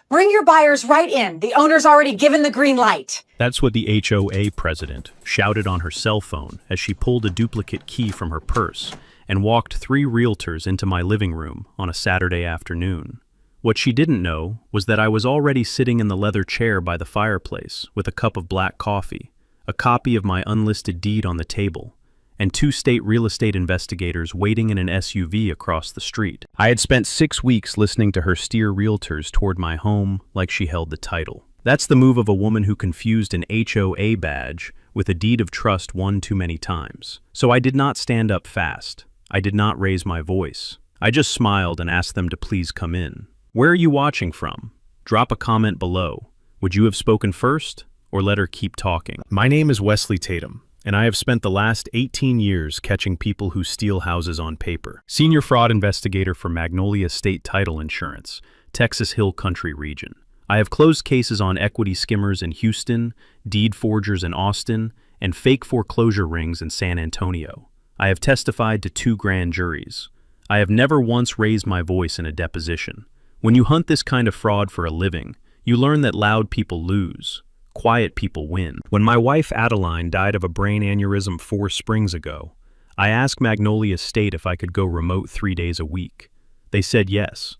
Bring your buyers right in. The owner's already given the green light. That's what the HOA president shouted on her cell phone as she pulled a duplicate key from her purse and walked 3 realtors into my living room on a Saturday afternoon. What she didn't know was that I was already sitting in the leather chair by the fireplace with a cup of black coffee, a copy of my unlisted deed on the table, and 2 state real estate investigators waiting in an SUV across the street. I had spent 6 weeks listening to her steer realtors toward my home like she held the title. That's the move of a woman who confused an HOA badge with a deed of trust one too many times. So I did not stand up fast. I did not raise my voice. I just smiled and asked them to please come in. Where are you watching from? Drop a comment below. Would you have spoken first, or let her keep talking? My name is Wesley Tatum, and I have spent the last 18 years catching people who steal houses on paper. Senior fraud investigator for Magnolia State Title Insurance, Texas Hill Country region. I have closed cases on equity skimmers in Houston, deed forgers in Austin, and fake foreclosure rings in San Antonio. I have testified to 2 grand juries. I have never once raised my voice in a deposition. When you hunt this kind of fraud for a living, you learn that loud people lose. Quiet people win. When my wife Adeline died of a brain aneurysm 4 springs ago, I asked Magnolia State if I could go remote 3 days a week. They said yes.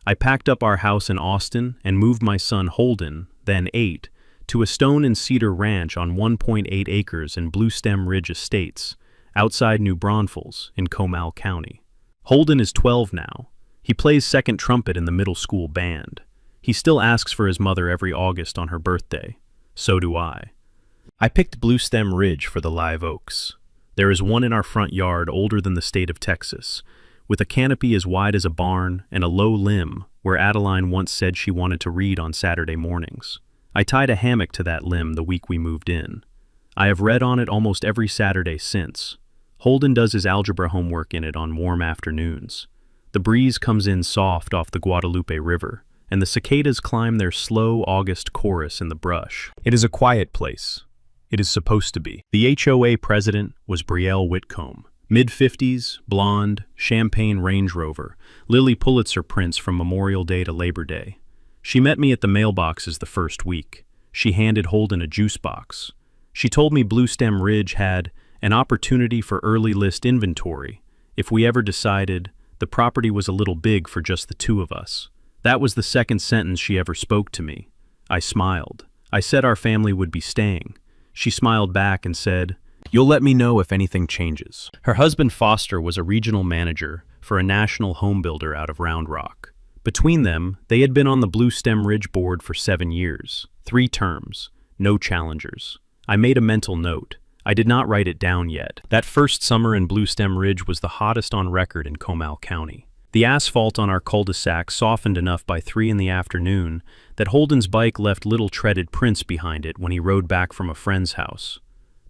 I packed up our house in Austin and moved my son Holden, then 8, to a stone and cedar ranch on 1.8 acres in Bluestem Ridge Estates, outside New Braunfels in Comal County. Holden is 12 now. He plays second trumpet in the middle school band. He still asks for his mother every August on her birthday. So do I. I picked Bluestem Ridge for the live oaks. There is one in our front yard older than the state of Texas, with a canopy as wide as a barn and a low limb where Adeline once said she wanted to read on Saturday mornings. I tied a hammock to that limb the week we moved in. I have read on it almost every Saturday since. Holden does his algebra homework in it on warm afternoons. The breeze comes in soft off the Guadalupe River, and the cicadas climb their slow August chorus in the brush. It is a quiet place. It is supposed to be. The HOA president was Brielle Whitcomb. Mid-50s, blonde, champagne Range Rover, Lilly Pulitzer prints from Memorial Day to Labor Day. She met me at the mailboxes the first week. She handed Holden a juice box. She told me Bluestem Ridge had an opportunity for early list inventory if we ever decided the property was a little big for just the 2 of us. That was the second sentence she ever spoke to me. I smiled. I said our family would be staying. She smiled back and said, "You'll let me know if anything changes." Her husband Foster was a regional manager for a national home builder out of Round Rock. Between them, they had been on the Bluestem Ridge board for 7 years, 3 terms, no challengers. I made a mental note. I did not write it down yet. That first summer in Bluestem Ridge was the hottest on record in Comal County. The asphalt on our cul-de-sac softened enough by 3 in the afternoon that Holden's bike left little treaded prints behind it when he rode back from a friend's house.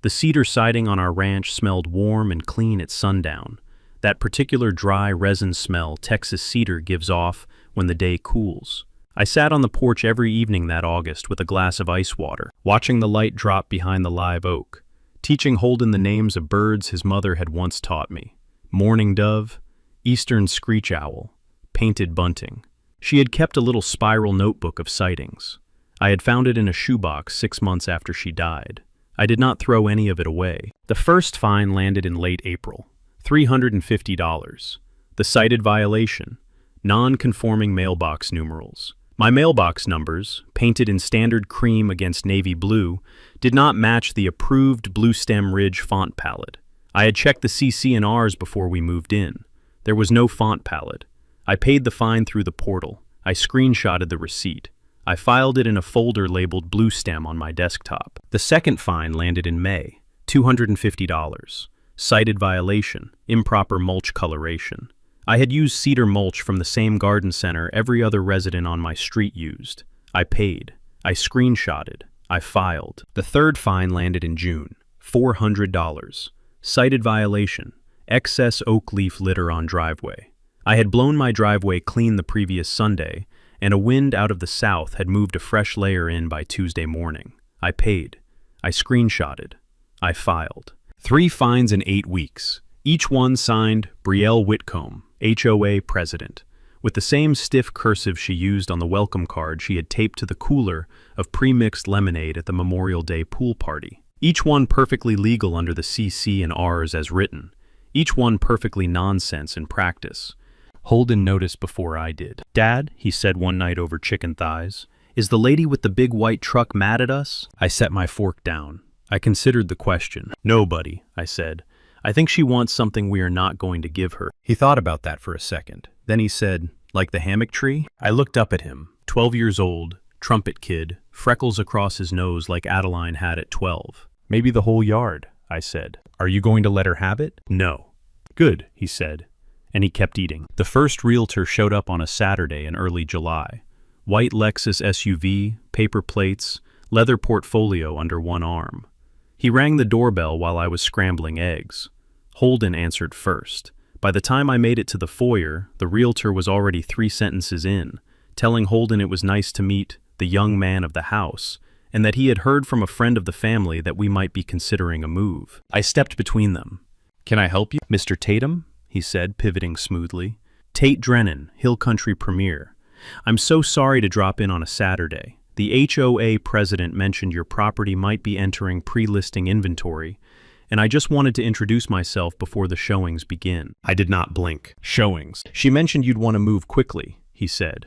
The cedar siding on our ranch smelled warm and clean at sundown, that particular dry resin smell Texas cedar gives off when the day cools. I sat on the porch every evening that August with a glass of ice water, watching the light drop behind the live oak, teaching Holden the names of birds his mother had once taught me: mourning dove, eastern screech owl, painted bunting. She had kept a little spiral notebook of sightings. I had found it in a shoebox 6 months after she died. I did not throw any of it away. The first fine landed in late April, $350. The cited violation: non-conforming mailbox numerals. My mailbox numbers, painted in standard cream against navy blue, did not match the approved Bluestem Ridge font palette. I had checked the CC&Rs before we moved in. There was no font palette. I paid the fine through the portal. I screenshotted the receipt. I filed it in a folder labeled Bluestem on my desktop. The second fine landed in May, $250. Cited violation: improper mulch coloration. I had used cedar mulch from the same garden center every other resident on my street used. I paid. I screenshotted. I filed. The third fine landed in June, $400. Cited violation: excess oak leaf litter on driveway. I had blown my driveway clean the previous Sunday, and a wind out of the south had moved a fresh layer in by Tuesday morning. I paid. I screenshotted. I filed. 3 fines in 8 weeks, each one signed Brielle Whitcomb, HOA president. with the same stiff cursive she used on the welcome card she had taped to the cooler of pre-mixed lemonade at the Memorial Day pool party. Each one perfectly legal under the CC and Rs as written. Each one perfectly nonsense in practice. Holden noticed before I did. "Dad," he said one night over chicken thighs, "is the lady with the big white truck mad at us?" I set my fork down. I considered the question. "No, buddy," I said. "I think she wants something we are not going to give her." He thought about that for a second. Then he said, "Like the hammock tree?" I looked up at him, 12 years old, trumpet kid, freckles across his nose like Adeline had at 12. "Maybe the whole yard," I said. "Are you going to let her have it?" "No." "Good," he said, and he kept eating. The first realtor showed up on a Saturday in early July. White Lexus SUV, paper plates, leather portfolio under one arm. He rang the doorbell while I was scrambling eggs. Holden answered first. By the time I made it to the foyer, the realtor was already 3 sentences in, telling Holden it was nice to meet the young man of the house, and that he had heard from a friend of the family that we might be considering a move. I stepped between them. "Can I help you, Mr. Tatum?" he said, pivoting smoothly. "Tate Drennan, Hill Country Premier. I'm so sorry to drop in on a Saturday. The HOA president mentioned your property might be entering pre-listing inventory, and I just wanted to introduce myself before the showings begin." I did not blink. "Showings? She mentioned you'd want to move quickly," he said.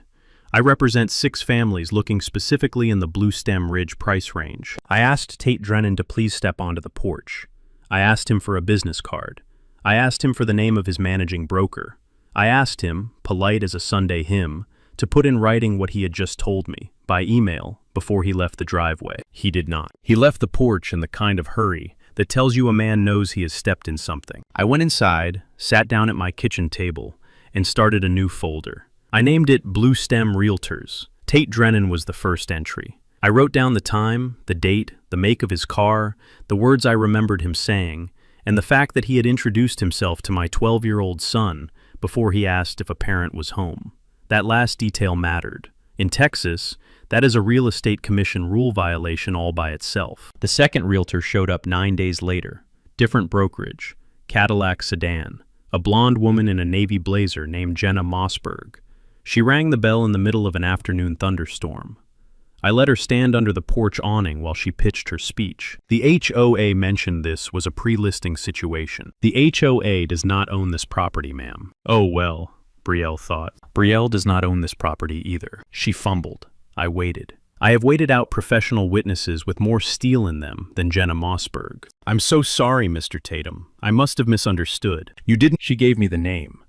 "I represent 6 families looking specifically in the Blue Stem Ridge price range." I asked Tate Drennan to please step onto the porch. I asked him for a business card. I asked him for the name of his managing broker. I asked him, polite as a Sunday hymn, to put in writing what he had just told me, by email, before he left the driveway. He did not. He left the porch in the kind of hurry that tells you a man knows he has stepped in something. I went inside, sat down at my kitchen table, and started a new folder. I named it Blue Stem Realtors. Tate Drennan was the first entry. I wrote down the time, the date, the make of his car, the words I remembered him saying, and the fact that he had introduced himself to my 12-year-old son before he asked if a parent was home. That last detail mattered. In Texas, that is a real estate commission rule violation all by itself. The second realtor showed up 9 days later. Different brokerage, Cadillac sedan, a blonde woman in a navy blazer named Jenna Mossberg. She rang the bell in the middle of an afternoon thunderstorm. I let her stand under the porch awning while she pitched her speech. The HOA mentioned this was a pre-listing situation. "The HOA does not own this property, ma'am." "Oh well," Brielle thought. "Brielle does not own this property either." She fumbled. I waited. I have waited out professional witnesses with more steel in them than Jenna Mossberg. "I'm so sorry, Mr. Tatum. I must have misunderstood. You didn't—" She gave me the name.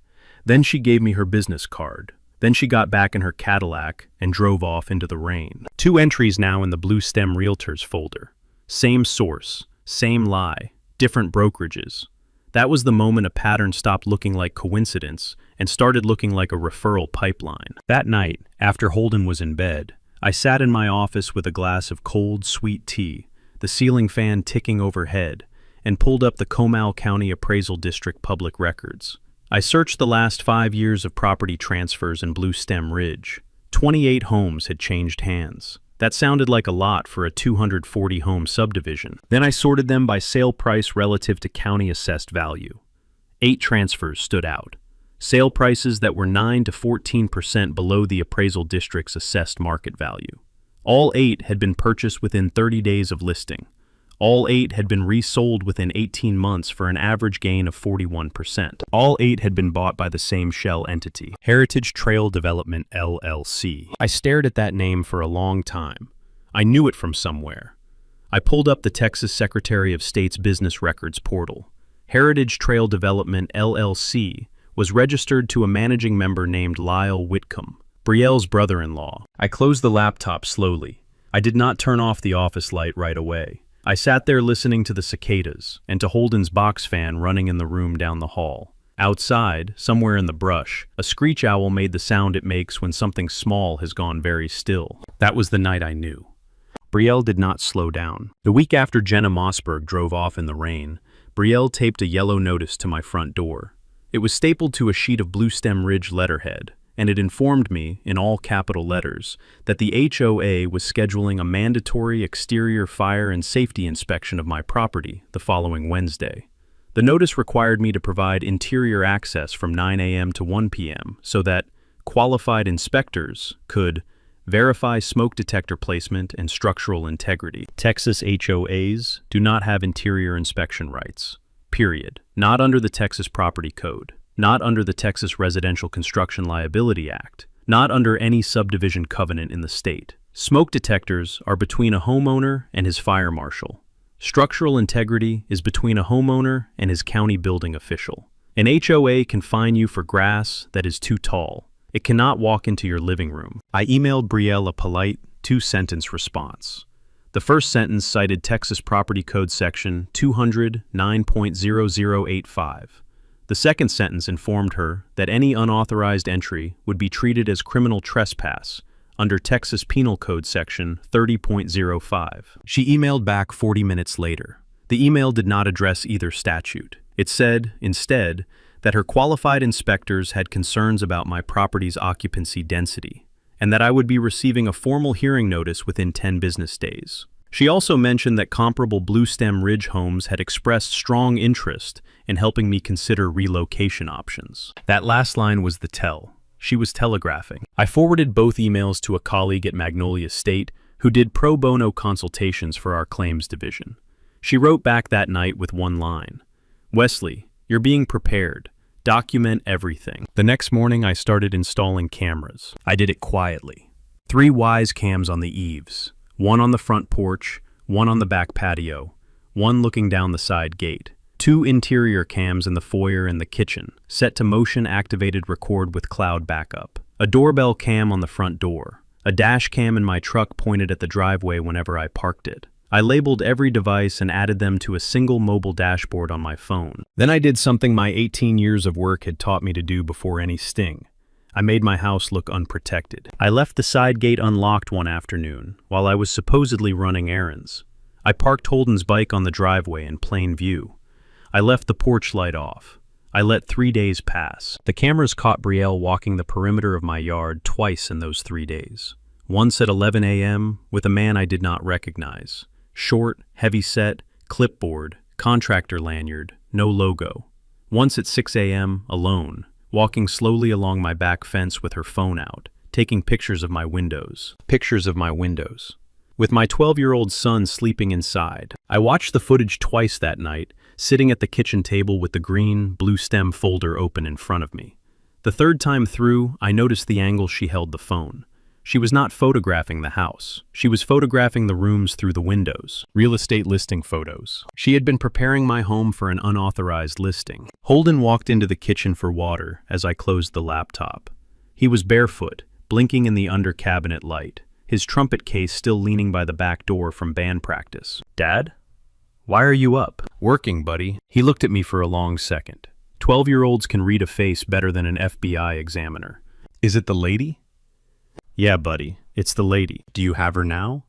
Then she gave me her business card. Then she got back in her Cadillac and drove off into the rain. 2 entries now in the Blue Stem Realtors folder. Same source, same lie, different brokerages. That was the moment a pattern stopped looking like coincidence and started looking like a referral pipeline. That night, after Holden was in bed, I sat in my office with a glass of cold, sweet tea, the ceiling fan ticking overhead, and pulled up the Comal County Appraisal District public records. I searched the last 5 years of property transfers in Blue Stem Ridge. 28 homes had changed hands. That sounded like a lot for a 240-home subdivision. Then I sorted them by sale price relative to county assessed value. 8 transfers stood out. Sale prices that were 9 to 14% below the appraisal district's assessed market value. All 8 had been purchased within 30 days of listing. All 8 had been resold within 18 months for an average gain of 41%. All 8 had been bought by the same shell entity, Heritage Trail Development, LLC. I stared at that name for a long time. I knew it from somewhere. I pulled up the Texas Secretary of State's business records portal. Heritage Trail Development, LLC was registered to a managing member named Lyle Whitcomb, Brielle's brother-in-law. I closed the laptop slowly. I did not turn off the office light right away. I sat there listening to the cicadas and to Holden's box fan running in the room down the hall. Outside, somewhere in the brush, a screech owl made the sound it makes when something small has gone very still. That was the night I knew. Brielle did not slow down. The week after Jenna Mossberg drove off in the rain, Brielle taped a yellow notice to my front door. It was stapled to a sheet of Blue Stem Ridge letterhead, and it informed me, in all capital letters, that the HOA was scheduling a mandatory exterior fire and safety inspection of my property the following Wednesday. The notice required me to provide interior access from 9 a.m. to 1 p.m. so that, qualified inspectors could verify smoke detector placement and structural integrity. Texas HOAs do not have interior inspection rights. Period. Not under the Texas Property Code. Not under the Texas Residential Construction Liability Act. Not under any subdivision covenant in the state. Smoke detectors are between a homeowner and his fire marshal. Structural integrity is between a homeowner and his county building official. An HOA can fine you for grass that is too tall. It cannot walk into your living room. I emailed Brielle a polite two-sentence response. The first sentence cited Texas Property Code Section 209.0085. The second sentence informed her that any unauthorized entry would be treated as criminal trespass under Texas Penal Code Section 30.05. She emailed back 40 minutes later. The email did not address either statute. It said, instead, that her qualified inspectors had concerns about my property's occupancy density, and that I would be receiving a formal hearing notice within 10 business days. She also mentioned that comparable Blue Stem Ridge homes had expressed strong interest in helping me consider relocation options. That last line was the tell. She was telegraphing. I forwarded both emails to a colleague at Magnolia State who did pro bono consultations for our claims division. She wrote back that night with one line. Wesley, you're being prepared. Document everything. The next morning I started installing cameras. I did it quietly. 3 Wise cams on the eaves, 1 on the front porch, 1 on the back patio, 1 looking down the side gate. 2 interior cams in the foyer and the kitchen, set to motion-activated record with cloud backup. A doorbell cam on the front door. A dash cam in my truck pointed at the driveway whenever I parked it. I labeled every device and added them to a single mobile dashboard on my phone. Then I did something my 18 years of work had taught me to do before any sting. I made my house look unprotected. I left the side gate unlocked one afternoon while I was supposedly running errands. I parked Holden's bike on the driveway in plain view. I left the porch light off. I let 3 days pass. The cameras caught Brielle walking the perimeter of my yard twice in those 3 days. Once at 11 a.m. with a man I did not recognize. Short, heavy-set, clipboard, contractor lanyard, no logo. Once at 6 a.m., alone, walking slowly along my back fence with her phone out, taking pictures of my windows. Pictures of my windows. With my 12-year-old son sleeping inside. I watched the footage twice that night, sitting at the kitchen table with the green, blue stem folder open in front of me. The third time through, I noticed the angle she held the phone. She was not photographing the house. She was photographing the rooms through the windows. Real estate listing photos. She had been preparing my home for an unauthorized listing. Holden walked into the kitchen for water as I closed the laptop. He was barefoot, blinking in the under cabinet light, his trumpet case still leaning by the back door from band practice. Dad? Why are you up? Working, buddy. He looked at me for a long second. 12-year-olds can read a face better than an FBI examiner. Is it the lady? Yeah, buddy, it's the lady. Do you have her now?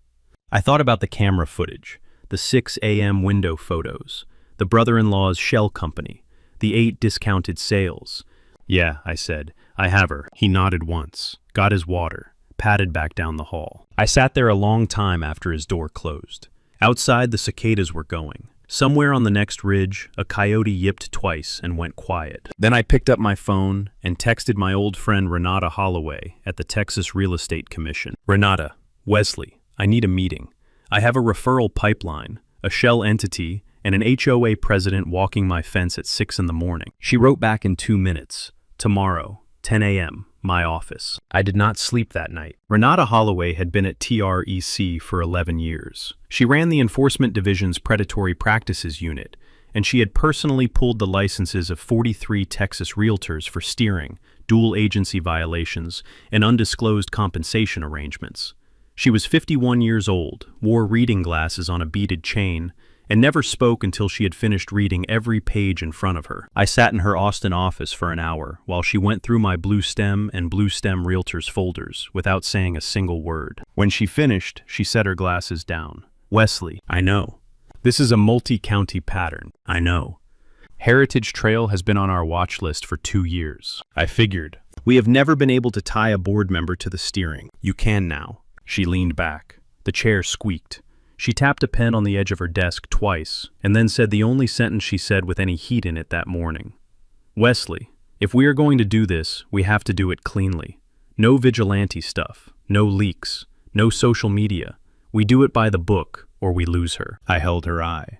I thought about the camera footage, the 6 a.m. window photos, the brother-in-law's shell company, the 8 discounted sales. Yeah, I said, I have her. He nodded once, got his water, padded back down the hall. I sat there a long time after his door closed. Outside, the cicadas were going. Somewhere on the next ridge, a coyote yipped twice and went quiet. Then I picked up my phone and texted my old friend Renata Holloway at the Texas Real Estate Commission. Renata, Wesley, I need a meeting. I have a referral pipeline, a shell entity, and an HOA president walking my fence at 6 in the morning. She wrote back in 2 minutes. Tomorrow, 10 a.m., my office. I did not sleep that night. Renata Holloway had been at TREC for 11 years. She ran the Enforcement Division's Predatory Practices Unit, and she had personally pulled the licenses of 43 Texas Realtors for steering, dual agency violations, and undisclosed compensation arrangements. She was 51 years old, wore reading glasses on a beaded chain, and never spoke until she had finished reading every page in front of her. I sat in her Austin office for an hour while she went through my Blue Stem and Blue Stem Realtors folders without saying a single word. When she finished, she set her glasses down. Wesley, I know. This is a multi-county pattern. I know. Heritage Trail has been on our watch list for 2 years. I figured. We have never been able to tie a board member to the steering. You can now. She leaned back. The chair squeaked. She tapped a pen on the edge of her desk twice, and then said the only sentence she said with any heat in it that morning. Wesley, if we are going to do this, we have to do it cleanly. No vigilante stuff, no leaks, no social media. We do it by the book, or we lose her. I held her eye.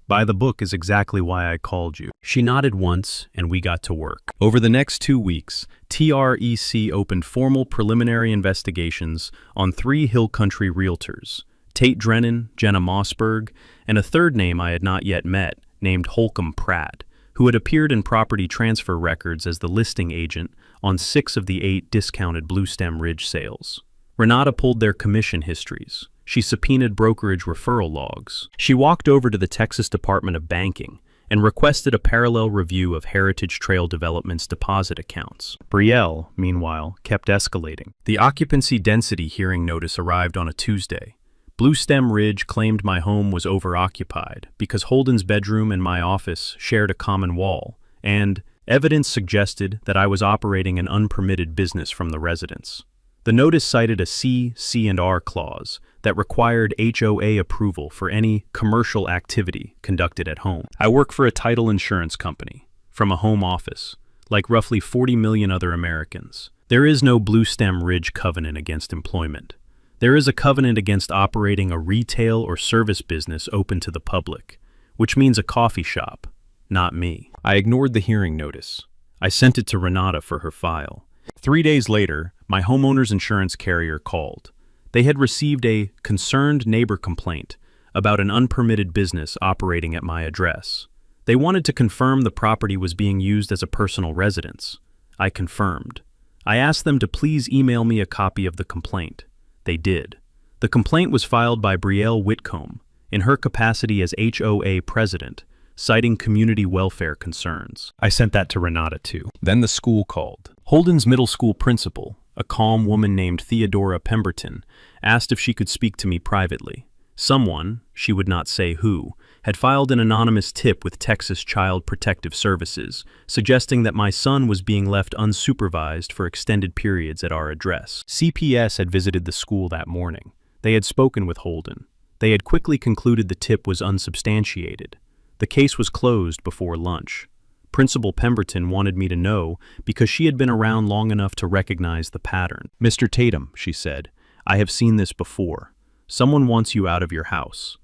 By the book is exactly why I called you. She nodded once, and we got to work. Over the next 2 weeks, TREC opened formal preliminary investigations on 3 Hill Country realtors, Tate Drennan, Jenna Mossberg, and a third name I had not yet met, named Holcomb Pratt, who had appeared in property transfer records as the listing agent on 6 of the 8 discounted Bluestem Ridge sales. Renata pulled their commission histories. She subpoenaed brokerage referral logs. She walked over to the Texas Department of Banking and requested a parallel review of Heritage Trail Development's deposit accounts. Brielle, meanwhile, kept escalating. The occupancy density hearing notice arrived on a Tuesday. Bluestem Ridge claimed my home was overoccupied because Holden's bedroom and my office shared a common wall, and evidence suggested that I was operating an unpermitted business from the residence. The notice cited a C&R clause that required HOA approval for any commercial activity conducted at home. I work for a title insurance company, from a home office, like roughly 40 million other Americans. There is no Bluestem Ridge covenant against employment. There is a covenant against operating a retail or service business open to the public, which means a coffee shop, not me. I ignored the hearing notice. I sent it to Renata for her file. 3 days later, my homeowner's insurance carrier called. They had received a concerned neighbor complaint about an unpermitted business operating at my address. They wanted to confirm the property was being used as a personal residence. I confirmed. I asked them to please email me a copy of the complaint. They did. The complaint was filed by Brielle Whitcomb, in her capacity as HOA president, citing community welfare concerns. I sent that to Renata too. Then the school called. Holden's middle school principal, a calm woman named Theodora Pemberton, asked if she could speak to me privately. Someone, she would not say who, had filed an anonymous tip with Texas Child Protective Services, suggesting that my son was being left unsupervised for extended periods at our address. CPS had visited the school that morning. They had spoken with Holden. They had quickly concluded the tip was unsubstantiated. The case was closed before lunch. Principal Pemberton wanted me to know because she had been around long enough to recognize the pattern. "Mr. Tatum," she said, "I have seen this before. Someone wants you out of your house."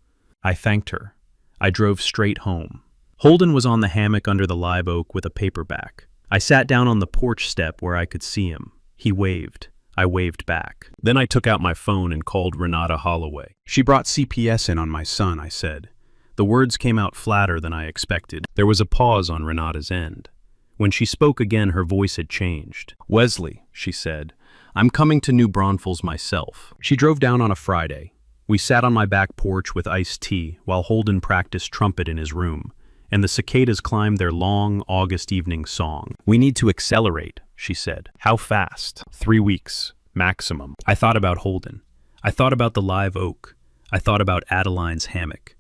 I thanked her. I drove straight home. Holden was on the hammock under the live oak with a paperback. I sat down on the porch step where I could see him. He waved. I waved back. Then I took out my phone and called Renata Holloway. "She brought CPS in on my son," I said. The words came out flatter than I expected. There was a pause on Renata's end. When she spoke again, her voice had changed. "Wesley," she said, "I'm coming to New Braunfels myself." She drove down on a Friday. We sat on my back porch with iced tea while Holden practiced trumpet in his room, and the cicadas climbed their long August evening song. "We need to accelerate," she said. "How fast?" 3 weeks, maximum. I thought about Holden. I thought about the live oak. I thought about Adeline's hammock.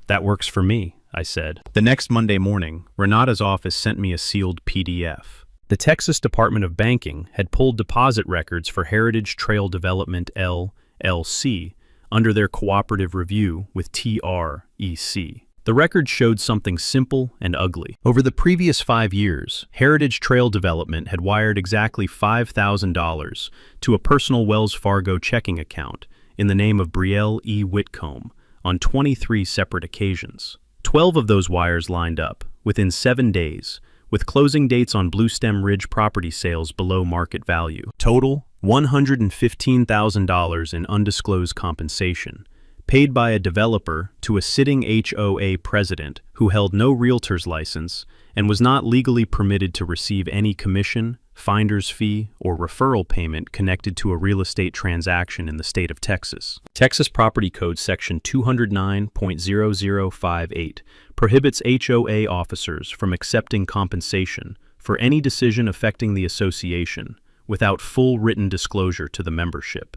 "That works for me," I said. The next Monday morning, Renata's office sent me a sealed PDF. The Texas Department of Banking had pulled deposit records for Heritage Trail Development LLC under their cooperative review with TREC. The records showed something simple and ugly. Over the previous 5 years, Heritage Trail Development had wired exactly $5,000 to a personal Wells Fargo checking account in the name of Brielle E. Whitcomb on 23 separate occasions. 12 of those wires lined up, within 7 days, with closing dates on Bluestem Ridge property sales below market value. Total, $115,000 in undisclosed compensation, paid by a developer to a sitting HOA president who held no realtor's license and was not legally permitted to receive any commission, finder's fee, or referral payment connected to a real estate transaction in the state of Texas. Texas Property Code Section 209.0058 prohibits HOA officers from accepting compensation for any decision affecting the association without full written disclosure to the membership.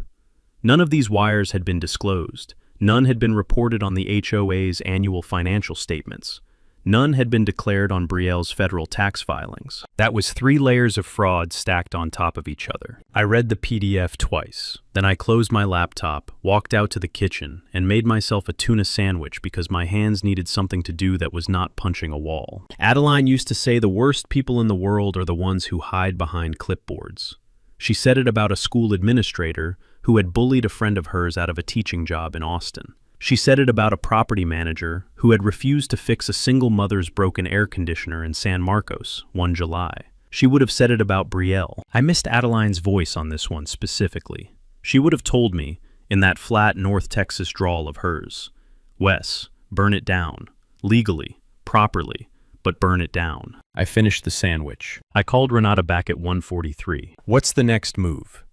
None of these wires had been disclosed. None had been reported on the HOA's annual financial statements. None had been declared on Brielle's federal tax filings. That was 3 layers of fraud stacked on top of each other. I read the PDF twice. Then I closed my laptop, walked out to the kitchen, and made myself a tuna sandwich because my hands needed something to do that was not punching a wall. Adeline used to say the worst people in the world are the ones who hide behind clipboards. She said it about a school administrator who had bullied a friend of hers out of a teaching job in Austin. She said it about a property manager who had refused to fix a single mother's broken air conditioner in San Marcos one July. She would have said it about Brielle. I missed Adeline's voice on this one specifically. She would have told me, in that flat North Texas drawl of hers, "Wes, burn it down. Legally, properly, but burn it down." I finished the sandwich. I called Renata back at 1:43. "What's the next move?"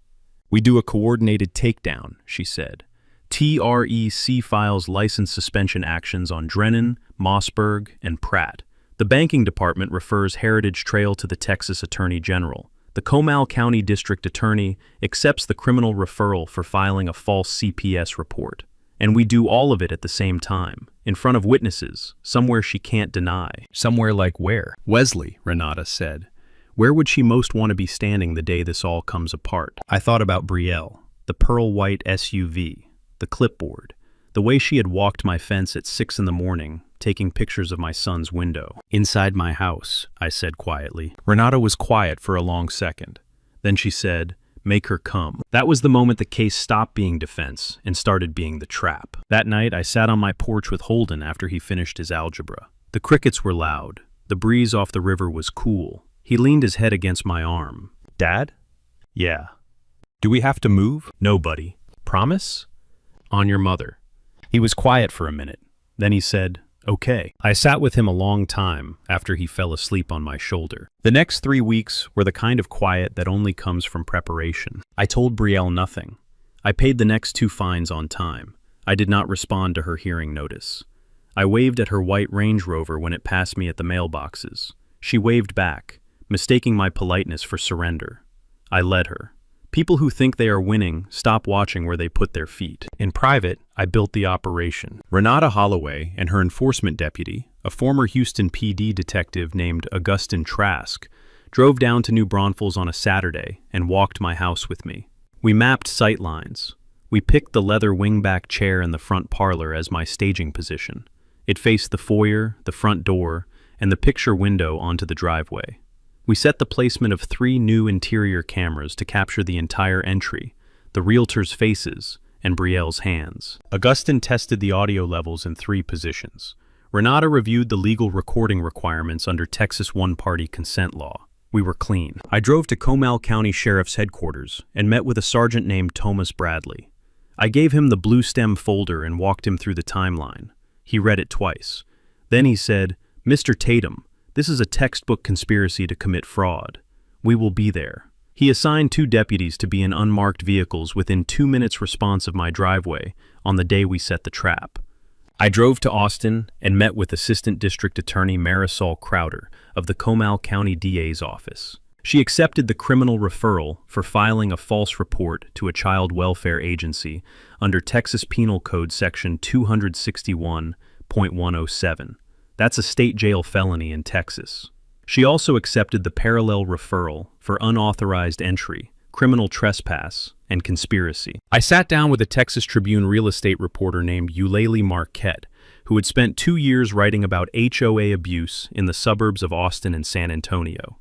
"We do a coordinated takedown," she said. TREC files license suspension actions on Drennan, Mossberg, and Pratt. The banking department refers Heritage Trail to the Texas Attorney General. The Comal County District Attorney accepts the criminal referral for filing a false CPS report. And we do all of it at the same time, in front of witnesses, somewhere she can't deny. Somewhere like where? Wesley, Renata said. Where would she most want to be standing the day this all comes apart? I thought about Brielle, the pearl white SUV, the clipboard, the way she had walked my fence at 6 in the morning, taking pictures of my son's window. "Inside my house," I said quietly. Renata was quiet for a long second. Then she said, "Make her come." That was the moment the case stopped being defense and started being the trap. That night, I sat on my porch with Holden after he finished his algebra. The crickets were loud. The breeze off the river was cool. He leaned his head against my arm. "Dad?" "Yeah." "Do we have to move?" "No, buddy." "Promise?" "On your mother." He was quiet for a minute. Then he said, "Okay." I sat with him a long time after he fell asleep on my shoulder. The next 3 weeks were the kind of quiet that only comes from preparation. I told Brielle nothing. I paid the next 2 fines on time. I did not respond to her hearing notice. I waved at her white Range Rover when it passed me at the mailboxes. She waved back, mistaking my politeness for surrender. I led her. People who think they are winning stop watching where they put their feet. In private, I built the operation. Renata Holloway and her enforcement deputy, a former Houston PD detective named Augustin Trask, drove down to New Braunfels on a Saturday and walked my house with me. We mapped sight lines. We picked the leather wingback chair in the front parlor as my staging position. It faced the foyer, the front door, and the picture window onto the driveway. We set the placement of 3 new interior cameras to capture the entire entry, the Realtors' faces, and Brielle's hands. Augustin tested the audio levels in 3 positions. Renata reviewed the legal recording requirements under Texas one-party consent law. We were clean. I drove to Comal County Sheriff's headquarters and met with a sergeant named Thomas Bradley. I gave him the blue stem folder and walked him through the timeline. He read it twice. Then he said, "Mr. Tatum, this is a textbook conspiracy to commit fraud. We will be there." He assigned 2 deputies to be in unmarked vehicles within 2 minutes response of my driveway on the day we set the trap. I drove to Austin and met with Assistant District Attorney Marisol Crowder of the Comal County DA's office. She accepted the criminal referral for filing a false report to a child welfare agency under Texas Penal Code Section 261.107. That's a state jail felony in Texas. She also accepted the parallel referral for unauthorized entry, criminal trespass, and conspiracy. I sat down with a Texas Tribune real estate reporter named Eulalie Marquette, who had spent 2 years writing about HOA abuse in the suburbs of Austin and San Antonio.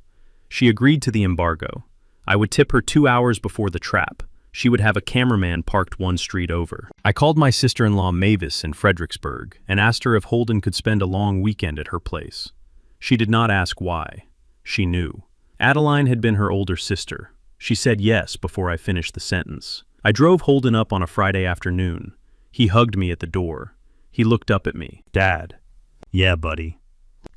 She agreed to the embargo. I would tip her 2 hours before the trap. She would have a cameraman parked 1 street over. I called my sister-in-law Mavis in Fredericksburg and asked her if Holden could spend a long weekend at her place. She did not ask why. She knew. Adeline had been her older sister. She said yes before I finished the sentence. I drove Holden up on a Friday afternoon. He hugged me at the door. He looked up at me. "Dad." "Yeah, buddy."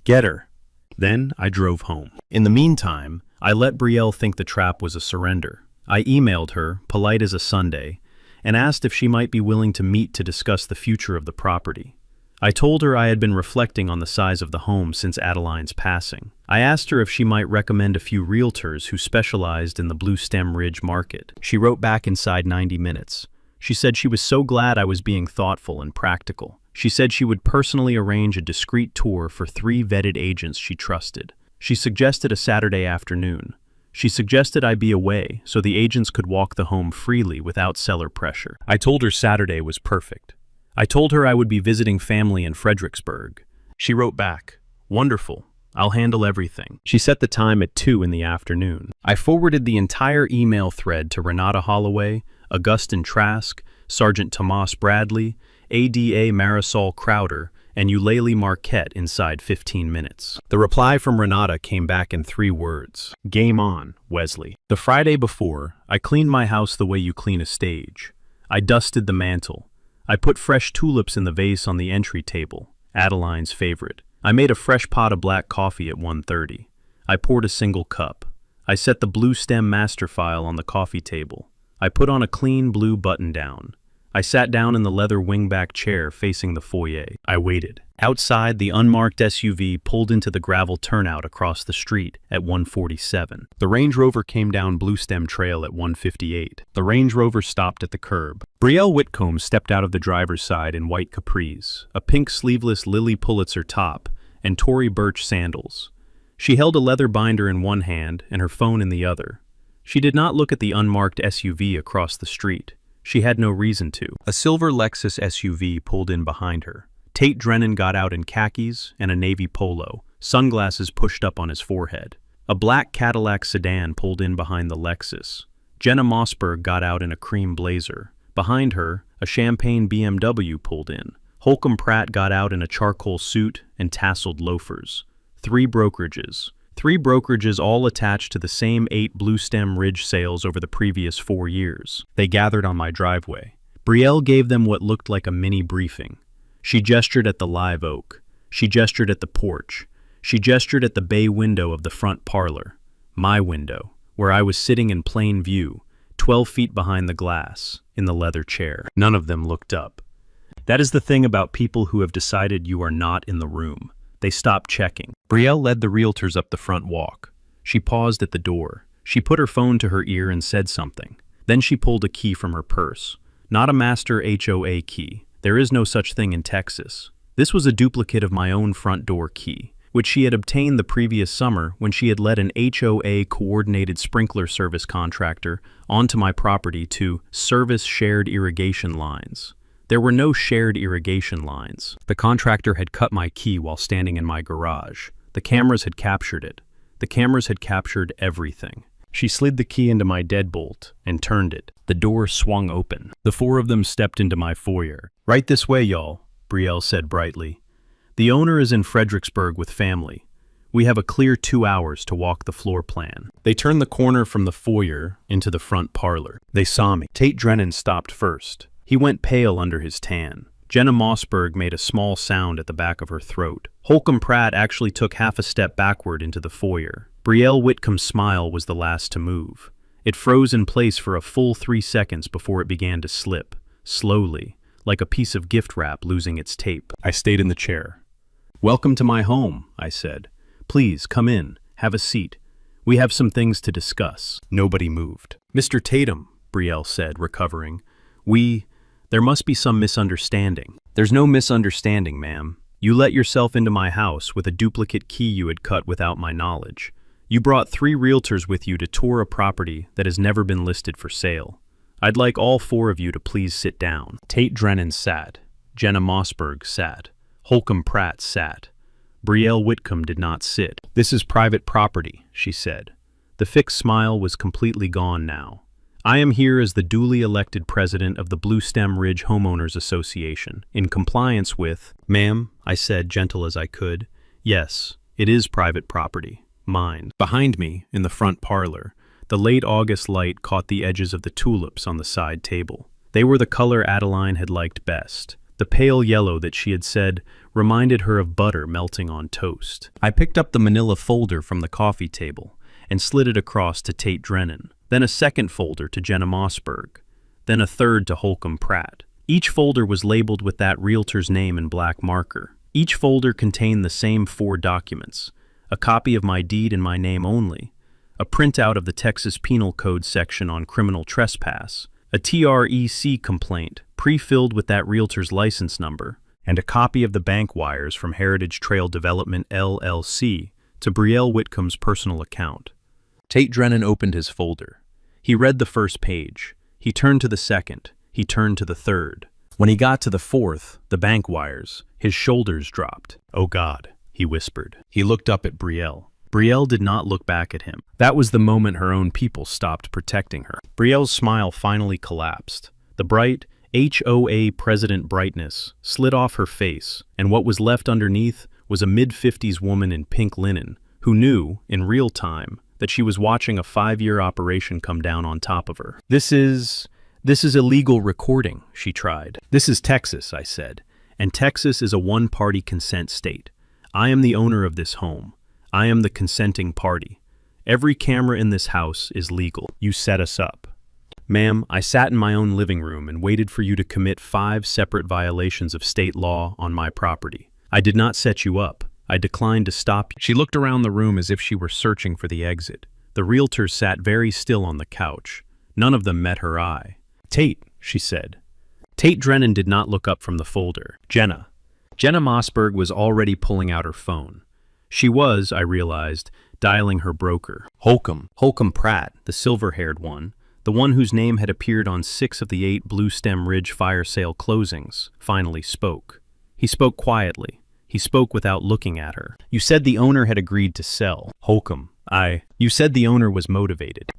"Get her." Then I drove home. In the meantime, I let Brielle think the trap was a surrender. I emailed her, polite as a Sunday, and asked if she might be willing to meet to discuss the future of the property. I told her I had been reflecting on the size of the home since Adeline's passing. I asked her if she might recommend a few realtors who specialized in the Blue Stem Ridge market. She wrote back inside 90 minutes. She said she was so glad I was being thoughtful and practical. She said she would personally arrange a discreet tour for 3 vetted agents she trusted. She suggested a Saturday afternoon. She suggested I be away so the agents could walk the home freely without seller pressure. I told her Saturday was perfect. I told her I would be visiting family in Fredericksburg. She wrote back, "Wonderful. I'll handle everything." She set the time at 2 in the afternoon. I forwarded the entire email thread to Renata Holloway, Augustin Trask, Sergeant Tomas Bradley, ADA Marisol Crowder, and Eulalie Marquette inside 15 minutes. The reply from Renata came back in 3 words. "Game on, Wesley." The Friday before, I cleaned my house the way you clean a stage. I dusted the mantel. I put fresh tulips in the vase on the entry table, Adeline's favorite. I made a fresh pot of black coffee at 1:30. I poured a single cup. I set the blue stem master file on the coffee table. I put on a clean blue button-down. I sat down in the leather wingback chair facing the foyer. I waited. Outside, the unmarked SUV pulled into the gravel turnout across the street at 1:47. The Range Rover came down Bluestem Trail at 1:58. The Range Rover stopped at the curb. Brielle Whitcomb stepped out of the driver's side in white capris, a pink sleeveless Lily Pulitzer top, and Tory Burch sandals. She held a leather binder in one hand and her phone in the other. She did not look at the unmarked SUV across the street. She had no reason to. A silver Lexus SUV pulled in behind her. Tate Drennan got out in khakis and a navy polo, sunglasses pushed up on his forehead. A black Cadillac sedan pulled in behind the Lexus. Jenna Mossberg got out in a cream blazer. Behind her, a champagne BMW pulled in. Holcomb Pratt got out in a charcoal suit and tasseled loafers. 3 brokerages. 3 brokerages all attached to the same 8 Bluestem Ridge sales over the previous 4 years. They gathered on my driveway. Brielle gave them what looked like a mini briefing. She gestured at the live oak. She gestured at the porch. She gestured at the bay window of the front parlor. My window, where I was sitting in plain view, 12 feet behind the glass, in the leather chair. None of them looked up. That is the thing about people who have decided you are not in the room. They stop checking. Brielle led the Realtors up the front walk. She paused at the door. She put her phone to her ear and said something. Then she pulled a key from her purse. Not a master HOA key. There is no such thing in Texas. This was a duplicate of my own front door key, which she had obtained the previous summer when she had let an HOA coordinated sprinkler service contractor onto my property to service shared irrigation lines. There were no shared irrigation lines. The contractor had cut my key while standing in my garage. The cameras had captured it. The cameras had captured everything. She slid the key into my deadbolt and turned it. The door swung open. The 4 of them stepped into my foyer. "Right this way, y'all," Brielle said brightly. "The owner is in Fredericksburg with family. We have a clear 2 hours to walk the floor plan." They turned the corner from the foyer into the front parlor. They saw me. Tate Drennan stopped first. He went pale under his tan. Jenna Mossberg made a small sound at the back of her throat. Holcomb Pratt actually took half a step backward into the foyer. Brielle Whitcomb's smile was the last to move. It froze in place for a full 3 seconds before it began to slip, slowly, like a piece of gift wrap losing its tape. I stayed in the chair. "Welcome to my home," I said. "Please, come in, have a seat. We have some things to discuss." Nobody moved. "Mr. Tatum," Brielle said, recovering, There must be some misunderstanding." "There's no misunderstanding, ma'am. You let yourself into my house with a duplicate key you had cut without my knowledge. You brought 3 realtors with you to tour a property that has never been listed for sale. I'd like all 4 of you to please sit down." Tate Drennan sat. Jenna Mossberg sat. Holcomb Pratt sat. Brielle Whitcomb did not sit. "This is private property," she said. The fixed smile was completely gone now. "I am here as the duly elected president of the Bluestem Ridge Homeowners Association, in compliance with—" "Ma'am," I said, gentle as I could, "yes, it is private property. Mine." Behind me, in the front parlor, the late August light caught the edges of the tulips on the side table. They were the color Adeline had liked best. The pale yellow that she had said reminded her of butter melting on toast. I picked up the manila folder from the coffee table and slid it across to Tate Drennan. Then a second folder to Jenna Mossberg, then a third to Holcomb Pratt. Each folder was labeled with that realtor's name in black marker. Each folder contained the same 4 documents: a copy of my deed in my name only, a printout of the Texas Penal Code section on criminal trespass, a TREC complaint pre-filled with that realtor's license number, and a copy of the bank wires from Heritage Trail Development LLC to Brielle Whitcomb's personal account. Tate Drennan opened his folder. He read the first page. He turned to the second. He turned to the third. When he got to the 4th, the bank wires, his shoulders dropped. "Oh God," he he whispered. He looked up at Brielle. Brielle did not look back at him. That was the moment her own people stopped protecting her. Brielle's smile finally collapsed. The bright, HOA president brightness slid off her face, and what was left underneath was a mid-50s woman in pink linen who knew, in real time, that she was watching a 5-year operation come down on top of her. This is illegal recording, she tried. This is Texas, I said, and Texas is a one-party consent state. I am the owner of this home. I am the consenting party. Every camera in this house is legal. You set us up. Ma'am, I sat in my own living room and waited for you to commit 5 separate violations of state law on my property. I did not set you up. I declined to stop you. She looked around the room as if she were searching for the exit. The realtors sat very still on the couch. None of them met her eye. Tate, she said. Tate Drennan did not look up from the folder. Jenna Mossberg was already pulling out her phone. She was, I realized, dialing her broker. Holcomb Pratt, the silver-haired one, the one whose name had appeared on 6 of the 8 Blue Stem Ridge fire sale closings, finally spoke. He spoke quietly. He spoke without looking at her. You said the owner had agreed to sell. Holcomb, You said the owner was motivated.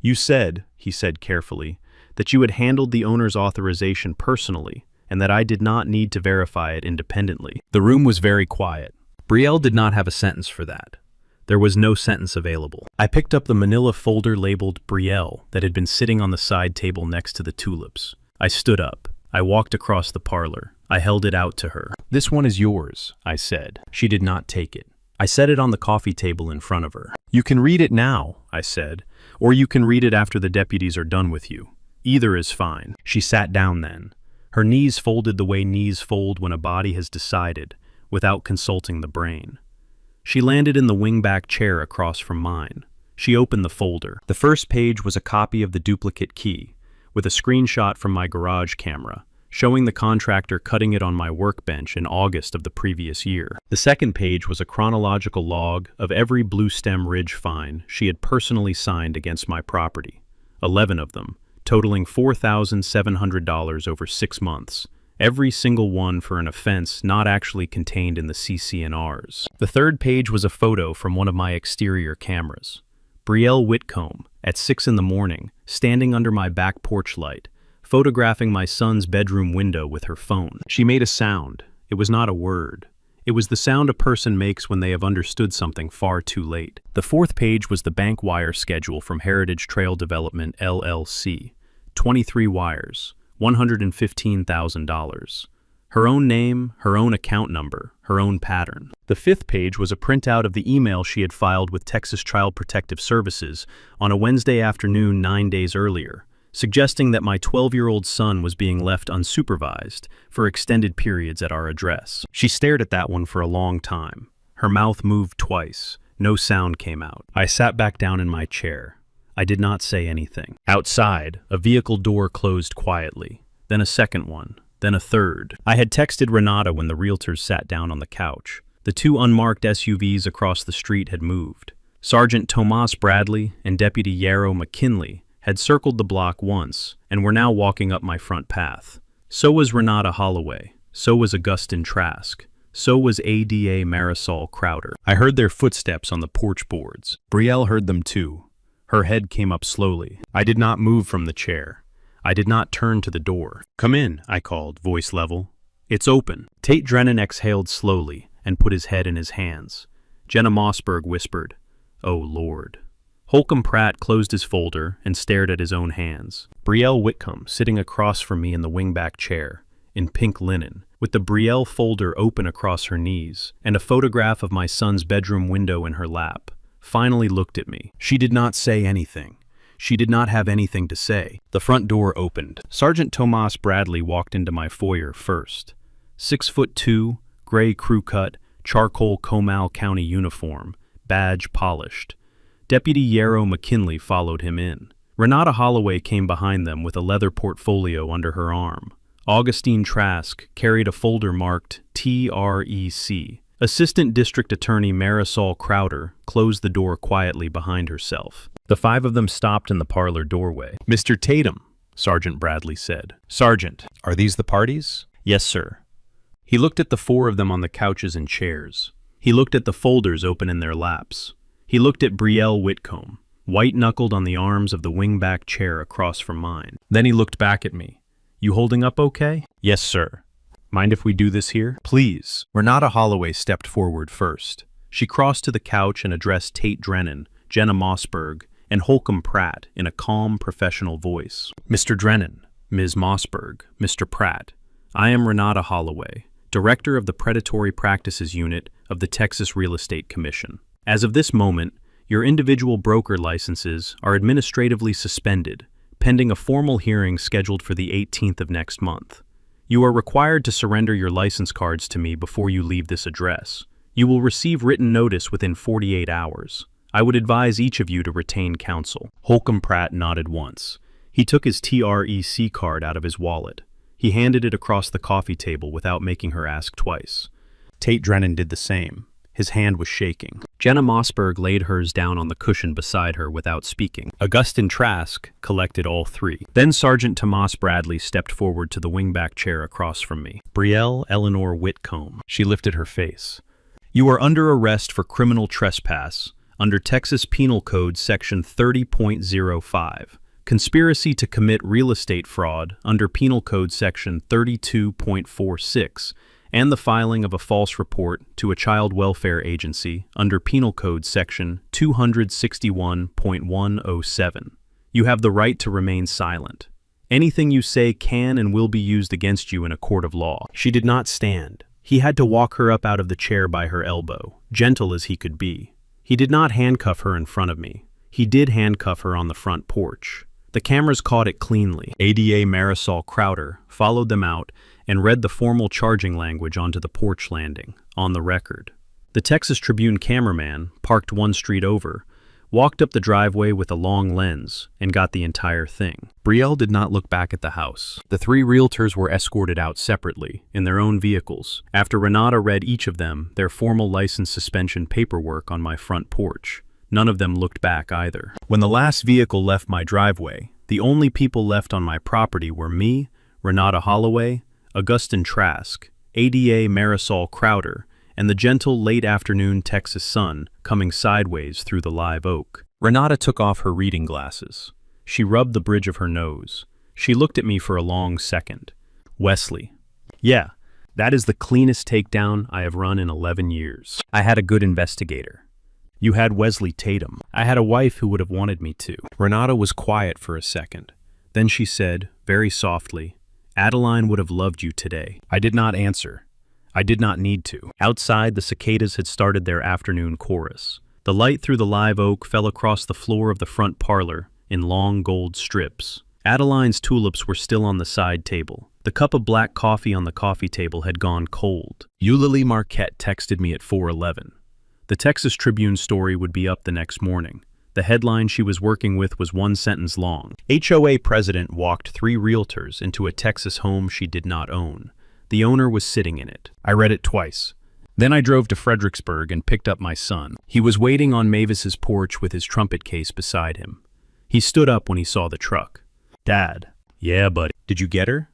You said, he said carefully, that you had handled the owner's authorization personally, and that I did not need to verify it independently. The room was very quiet. Brielle did not have a sentence for that. There was no sentence available. I picked up the manila folder labeled Brielle that had been sitting on the side table next to the tulips. I stood up. I walked across the parlor. I held it out to her. This one is yours, I said. She did not take it. I set it on the coffee table in front of her. You can read it now, I said, or you can read it after the deputies are done with you. Either is fine. She sat down then. Her knees folded the way knees fold when a body has decided, without consulting the brain. She landed in the wingback chair across from mine. She opened the folder. The first page was a copy of the duplicate key, with a screenshot from my garage camera, showing the contractor cutting it on my workbench in August of the previous year. The second page was a chronological log of every Blue Stem Ridge fine she had personally signed against my property, 11 of them, totaling $4,700 over 6 months, every single one for an offense not actually contained in the CC&Rs. The third page was a photo from one of my exterior cameras. Brielle Whitcomb, at 6 in the morning, standing under my back porch light, photographing my son's bedroom window with her phone. She made a sound. It was not a word. It was the sound a person makes when they have understood something far too late. The fourth page was the bank wire schedule from Heritage Trail Development, LLC. 23 wires, $115,000. Her own name, her own account number, her own pattern. The fifth page was a printout of the email she had filed with Texas Child Protective Services on a Wednesday afternoon 9 days earlier, suggesting that my 12-year-old son was being left unsupervised for extended periods at our address. She stared at that one for a long time. Her mouth moved twice. No sound came out. I sat back down in my chair. I did not say anything. Outside, a vehicle door closed quietly, then a second one, then a third. I had texted Renata when the realtors sat down on the couch. The 2 unmarked SUVs across the street had moved. Sergeant Tomas Bradley and Deputy Yarrow McKinley had circled the block once and were now walking up my front path. So was Renata Holloway. So was Augustin Trask. So was ADA Marisol Crowder. I heard their footsteps on the porch boards. Brielle heard them too. Her head came up slowly. I did not move from the chair. I did not turn to the door. Come in, I called, voice level. It's open. Tate Drennan exhaled slowly and put his head in his hands. Jenna Mossberg whispered, "Oh, Lord." Holcomb Pratt closed his folder and stared at his own hands. Brielle Whitcomb sitting across from me in the wingback chair, in pink linen, with the Brielle folder open across her knees, and a photograph of my son's bedroom window in her lap, finally looked at me. She did not say anything. She did not have anything to say. The front door opened. Sergeant Tomas Bradley walked into my foyer first. 6'2", gray crew cut, charcoal Comal County uniform, badge polished. Deputy Yarrow McKinley followed him in. Renata Holloway came behind them with a leather portfolio under her arm. Augustine Trask carried a folder marked TREC. Assistant District Attorney Marisol Crowder closed the door quietly behind herself. The 5 of them stopped in the parlor doorway. "Mr. Tatum," Sergeant Bradley said. "Sergeant, are these the parties?" "Yes, sir." He looked at the 4 of them on the couches and chairs. He looked at the folders open in their laps. He looked at Brielle Whitcomb, white-knuckled on the arms of the wingback chair across from mine. Then he looked back at me. "You holding up okay?" "Yes, sir." "Mind if we do this here?" "Please." Renata Holloway stepped forward first. She crossed to the couch and addressed Tate Drennan, Jenna Mossberg, and Holcomb Pratt in a calm, professional voice. "Mr. Drennan, Ms. Mossberg, Mr. Pratt, I am Renata Holloway, Director of the Predatory Practices Unit of the Texas Real Estate Commission. As of this moment, your individual broker licenses are administratively suspended, pending a formal hearing scheduled for the 18th of next month. You are required to surrender your license cards to me before you leave this address. You will receive written notice within 48 hours. I would advise each of you to retain counsel." Holcomb Pratt nodded once. He took his TREC card out of his wallet. He handed it across the coffee table without making her ask twice. Tate Drennan did the same. His hand was shaking. Jenna Mossberg laid hers down on the cushion beside her without speaking. Augustin Trask collected all three. Then Sergeant Tomas Bradley stepped forward to the wingback chair across from me. "Brielle Eleanor Whitcomb." She lifted her face. "You are under arrest for criminal trespass under Texas Penal Code Section 30.05. Conspiracy to commit real estate fraud under Penal Code Section 32.46, and the filing of a false report to a child welfare agency under Penal Code Section 261.107. You have the right to remain silent. Anything you say can and will be used against you in a court of law." She did not stand. He had to walk her up out of the chair by her elbow, gentle as he could be. He did not handcuff her in front of me. He did handcuff her on the front porch. The cameras caught it cleanly. ADA Marisol Crowder followed them out and read the formal charging language onto the porch landing, on the record. The Texas Tribune cameraman, parked one street over, walked up the driveway with a long lens and got the entire thing. Brielle did not look back at the house. The three realtors were escorted out separately, in their own vehicles, after Renata read each of them their formal license suspension paperwork on my front porch. None of them looked back either. When the last vehicle left my driveway, the only people left on my property were me, Renata Holloway, Augustin Trask, ADA Marisol Crowder, and the gentle late-afternoon Texas sun coming sideways through the live oak. Renata took off her reading glasses. She rubbed the bridge of her nose. She looked at me for a long second. "Wesley. Yeah, that is the cleanest takedown I have run in 11 years. I had a good investigator. You had Wesley Tatum. I had a wife who would have wanted me to." Renata was quiet for a second. Then she said, very softly, "Adeline would have loved you today." I did not answer. I did not need to. Outside, the cicadas had started their afternoon chorus. The light through the live oak fell across the floor of the front parlor in long gold strips. Adeline's tulips were still on the side table. The cup of black coffee on the coffee table had gone cold. Eulalie Marquette texted me at 4:11. The Texas Tribune story would be up the next morning. The headline she was working with was one sentence long. HOA president walked three realtors into a Texas home she did not own. The owner was sitting in it. I read it twice. Then I drove to Fredericksburg and picked up my son. He was waiting on Mavis's porch with his trumpet case beside him. He stood up when he saw the truck. "Dad." "Yeah, buddy. Did you get her?"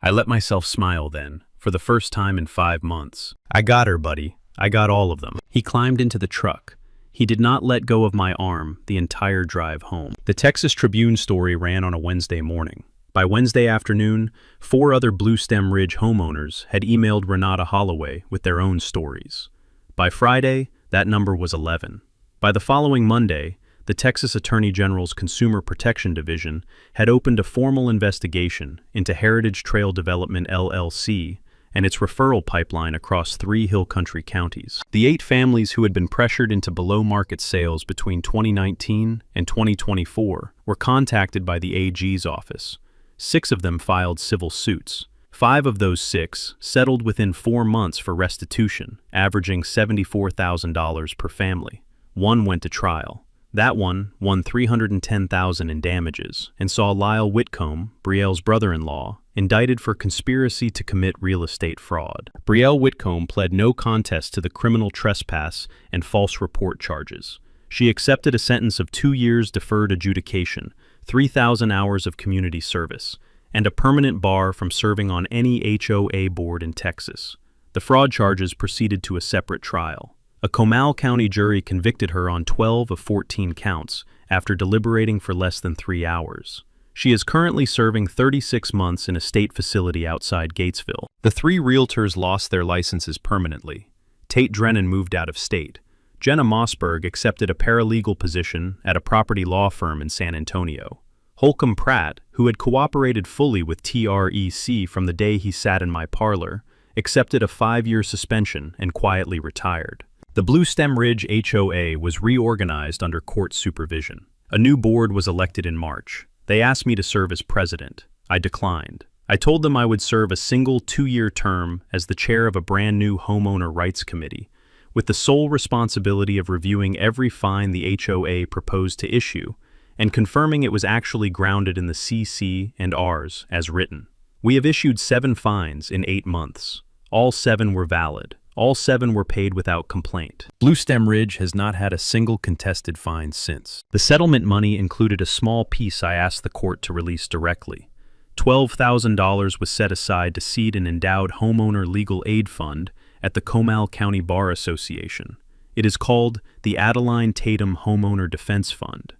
I let myself smile then, for the first time in 5 months. "I got her, buddy. I got all of them." He climbed into the truck. He did not let go of my arm the entire drive home. The Texas Tribune story ran on a Wednesday morning. By Wednesday afternoon, 4 other Blue Stem Ridge homeowners had emailed Renata Holloway with their own stories. By Friday, that number was 11. By the following Monday, the Texas Attorney General's Consumer Protection Division had opened a formal investigation into Heritage Trail Development LLC and its referral pipeline across 3 Hill Country counties. The 8 families who had been pressured into below-market sales between 2019 and 2024 were contacted by the AG's office. 6 of them filed civil suits. 5 of those 6 settled within 4 months for restitution, averaging $74,000 per family. 1 went to trial. That one won $310,000 in damages and saw Lyle Whitcomb, Brielle's brother-in-law, indicted for conspiracy to commit real estate fraud. Brielle Whitcomb pled no contest to the criminal trespass and false report charges. She accepted a sentence of 2 years deferred adjudication, 3,000 hours of community service, and a permanent bar from serving on any HOA board in Texas. The fraud charges proceeded to a separate trial. A Comal County jury convicted her on 12 of 14 counts after deliberating for less than 3 hours. She is currently serving 36 months in a state facility outside Gatesville. The 3 realtors lost their licenses permanently. Tate Drennan moved out of state. Jenna Mossberg accepted a paralegal position at a property law firm in San Antonio. Holcomb Pratt, who had cooperated fully with TREC from the day he sat in my parlor, accepted a 5-year suspension and quietly retired. The Blue Stem Ridge HOA was reorganized under court supervision. A new board was elected in March. They asked me to serve as president. I declined. I told them I would serve a single 2-year term as the chair of a brand new homeowner rights committee, with the sole responsibility of reviewing every fine the HOA proposed to issue and confirming it was actually grounded in the CC and Rs as written. We have issued 7 fines in 8 months. All 7 were valid. All 7 were paid without complaint. Blue Stem Ridge has not had a single contested fine since. The settlement money included a small piece I asked the court to release directly. $12,000 was set aside to seed an endowed homeowner legal aid fund at the Comal County Bar Association. It is called the Adeline Tatum Homeowner Defense Fund.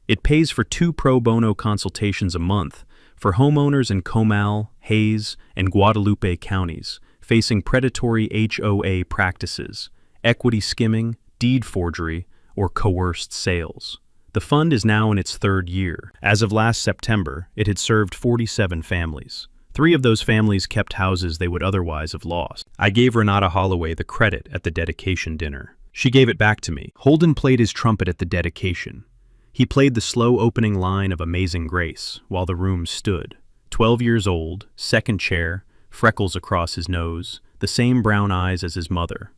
It pays for 2 pro bono consultations a month for homeowners in Comal, Hayes, and Guadalupe counties facing predatory HOA practices, equity skimming, deed forgery, or coerced sales. The fund is now in its 3rd year. As of last September, it had served 47 families. 3 of those families kept houses they would otherwise have lost. I gave Renata Holloway the credit at the dedication dinner. She gave it back to me. Holden played his trumpet at the dedication. He played the slow opening line of Amazing Grace while the room stood. 12 years old, 2nd chair, freckles across his nose, the same brown eyes as his mother.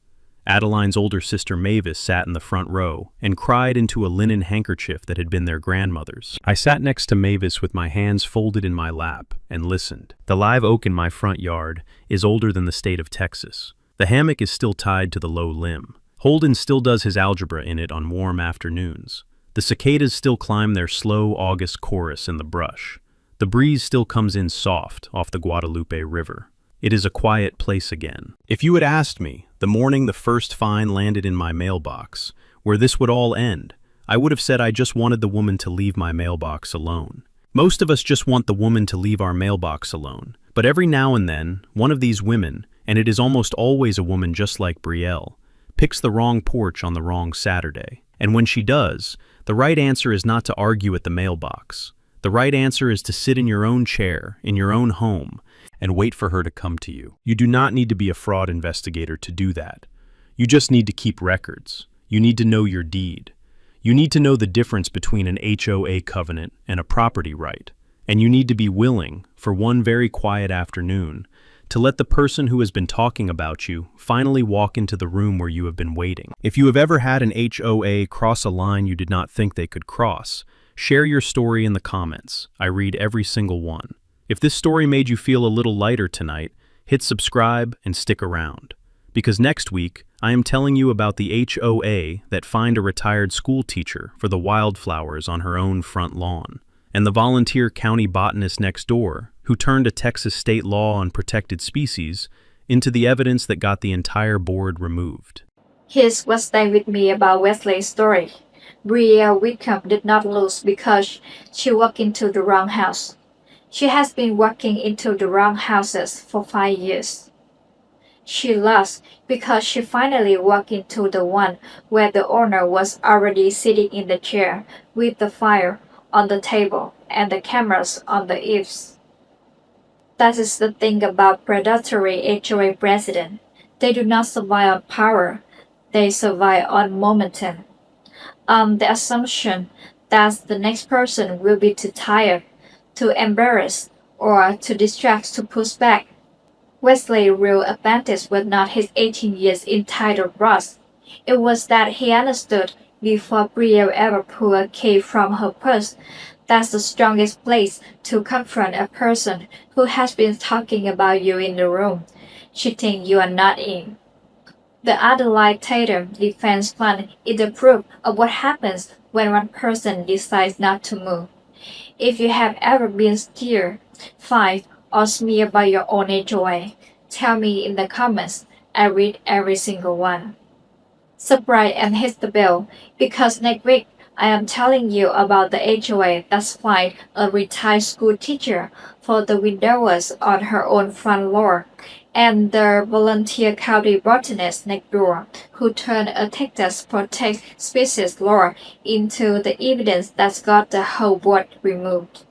Adeline's older sister Mavis sat in the front row and cried into a linen handkerchief that had been their grandmother's. I sat next to Mavis with my hands folded in my lap and listened. The live oak in my front yard is older than the state of Texas. The hammock is still tied to the low limb. Holden still does his algebra in it on warm afternoons. The cicadas still climb their slow August chorus in the brush. The breeze still comes in soft off the Guadalupe River. It is a quiet place again. If you had asked me, the morning the first fine landed in my mailbox, where this would all end, I would have said I just wanted the woman to leave my mailbox alone. Most of us just want the woman to leave our mailbox alone. But every now and then, one of these women, and it is almost always a woman just like Brielle, picks the wrong porch on the wrong Saturday. And when she does, the right answer is not to argue at the mailbox. The right answer is to sit in your own chair, in your own home, and wait for her to come to you. You do not need to be a fraud investigator to do that. You just need to keep records. You need to know your deed. You need to know the difference between an HOA covenant and a property right. And you need to be willing, for one very quiet afternoon, to let the person who has been talking about you finally walk into the room where you have been waiting. If you have ever had an HOA cross a line you did not think they could cross, share your story in the comments. I read every single one. If this story made you feel a little lighter tonight, hit subscribe and stick around. Because next week, I am telling you about the HOA that fined a retired school teacher for the wildflowers on her own front lawn, and the volunteer county botanist next door who turned a Texas state law on protected species into the evidence that got the entire board removed. Here's what stayed with me about Wesley's story. Brielle Whitcomb did not lose because she walked into the wrong house. She has been walking into the wrong houses for 5 years. She lost because she finally walked into the one where the owner was already sitting in the chair with the fire on the table and the cameras on the eaves. That is the thing about predatory HOA presidents. They do not survive on power. They survive on momentum. The assumption that the next person will be too tired, too embarrassed, or too distracted to push back. Wesley's real advantage was not his 18 years entitled rust. It was that he understood before Brielle ever pulled a key from her purse. That's the strongest place to confront a person who has been talking about you in the room, cheating you are not in. The Adeline Tatum Defense Fund is the proof of what happens when one person decides not to move. If you have ever been steered, fined, or smeared by your own HOA, tell me in the comments. I read every single one. Surprise and hit the bell, because next week I am telling you about the HOA that's fined a retired school teacher for the windows on her own front lawn, and the volunteer county botanist next door who turned a Texas protect species law into the evidence that's got the whole board removed.